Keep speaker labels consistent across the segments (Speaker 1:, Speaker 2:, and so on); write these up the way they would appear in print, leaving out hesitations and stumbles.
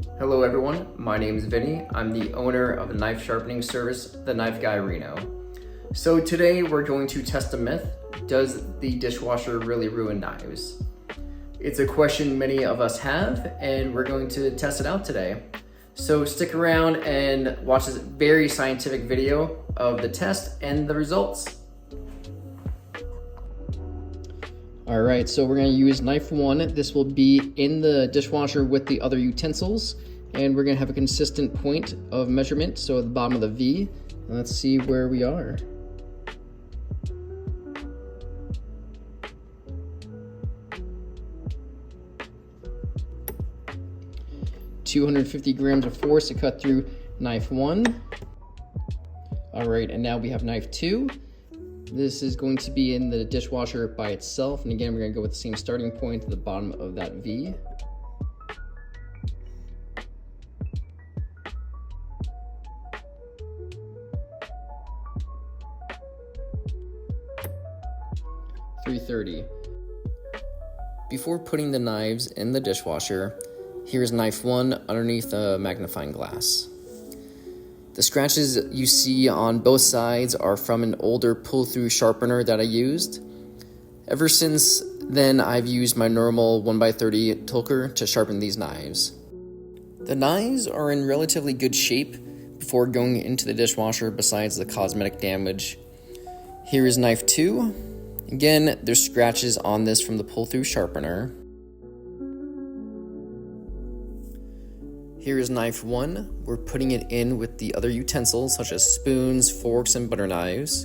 Speaker 1: Hello everyone, my name is Vinny. I'm the owner of the knife sharpening service, The Knife Guy Reno. So today we're going to test a myth. Does the dishwasher really ruin knives? It's a question many of us have, and we're going to test it out today. So stick around and watch this very scientific video of the test and the results. All right, so we're gonna use knife 1. This will be in the dishwasher with the other utensils, and we're gonna have a consistent point of measurement, so at the bottom of the V. Let's see where we are. $250 grams of force to cut through knife 1. All right, and now we have knife 2. This is going to be in the dishwasher by itself, and again, we're going to go with the same starting point at the bottom of that V. $330. Before putting the knives in the dishwasher, here's knife 1 underneath a magnifying glass. The scratches you see on both sides are from an older pull-through sharpener that I used. Ever since then, I've used my normal 1x30 Tilker to sharpen these knives. The knives are in relatively good shape before going into the dishwasher besides the cosmetic damage. Here is knife 2. Again, there's scratches on this from the pull-through sharpener. Here is knife 1. We're putting it in with the other utensils such as spoons, forks, and butter knives.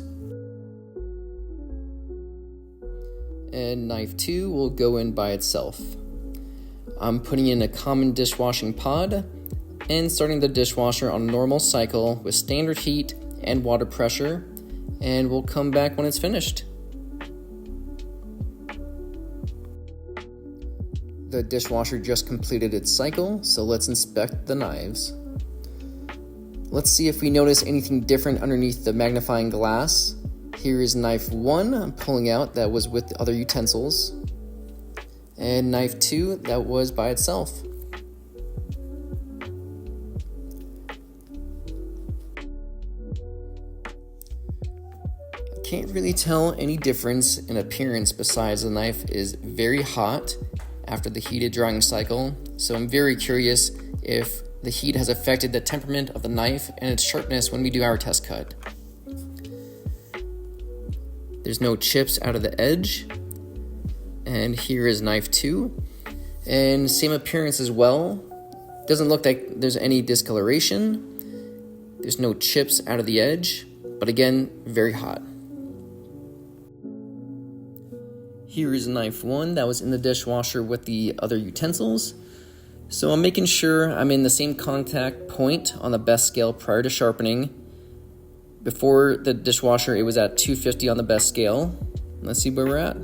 Speaker 1: And knife 2 will go in by itself. I'm putting in a common dishwashing pod and starting the dishwasher on a normal cycle with standard heat and water pressure, and we'll come back when it's finished. The dishwasher just completed its cycle, so let's inspect the knives. Let's see if we notice anything different underneath the magnifying glass. Here is knife 1 I'm pulling out that was with the other utensils, and knife 2 that was by itself. I can't really tell any difference in appearance besides the knife is very hot after the heated drying cycle, so I'm very curious if the heat has affected the temperament of the knife and its sharpness when we do our test cut. There's no chips out of the edge, and here is knife 2, and same appearance as well. Doesn't look like there's any discoloration. There's no chips out of the edge, but again, very hot. Here is knife 1 that was in the dishwasher with the other utensils. So I'm making sure I'm in the same contact point on the best scale prior to sharpening. Before the dishwasher, it was at 250 on the best scale. Let's see where we're at.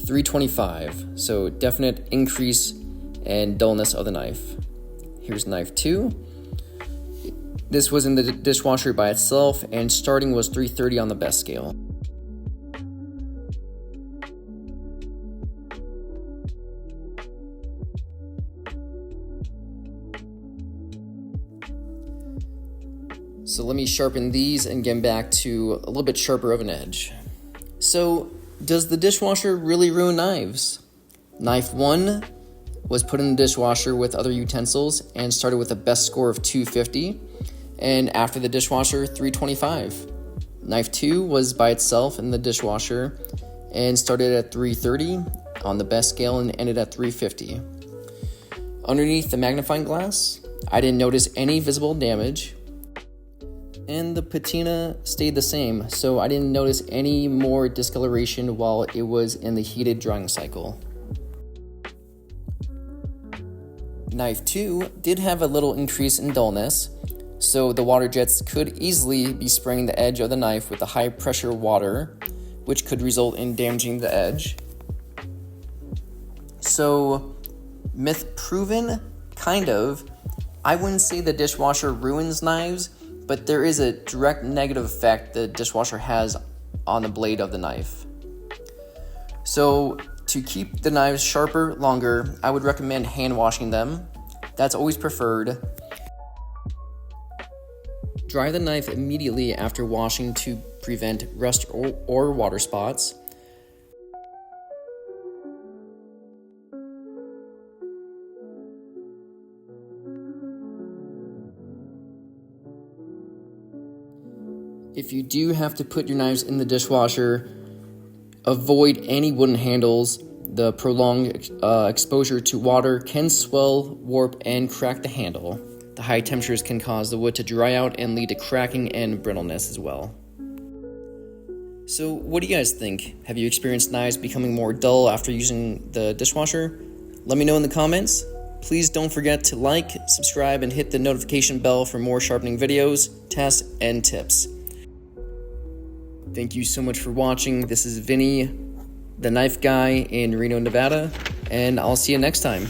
Speaker 1: 325, so definite increase in dullness of the knife. Here's knife 2. This was in the dishwasher by itself, and starting was 330 on the best scale. So let me sharpen these and get back to a little bit sharper of an edge. So, does the dishwasher really ruin knives? Knife 1 was put in the dishwasher with other utensils and started with a best score of 250. And after the dishwasher, 325. Knife 2 was by itself in the dishwasher and started at 330 on the best scale and ended at 350. Underneath the magnifying glass, I didn't notice any visible damage, and the patina stayed the same, so I didn't notice any more discoloration while it was in the heated drying cycle. Knife 2 did have a little increase in dullness, so the water jets could easily be spraying the edge of the knife with the high pressure water, which could result in damaging the edge. So, myth proven? Kind of. I wouldn't say the dishwasher ruins knives, but there is a direct negative effect the dishwasher has on the blade of the knife. So, To keep the knives sharper longer, I would recommend hand washing them. That's always preferred. Dry the knife immediately after washing to prevent rust or water spots. If you do have to put your knives in the dishwasher, avoid any wooden handles. The prolonged exposure to water can swell, warp, and crack the handle. The high temperatures can cause the wood to dry out and lead to cracking and brittleness as well. So what do you guys think? Have you experienced knives becoming more dull after using the dishwasher? Let me know in the comments. Please don't forget to like, subscribe, and hit the notification bell for more sharpening videos, tests, and tips. Thank you so much for watching. This is Vinny, the knife guy in Reno, Nevada, and I'll see you next time.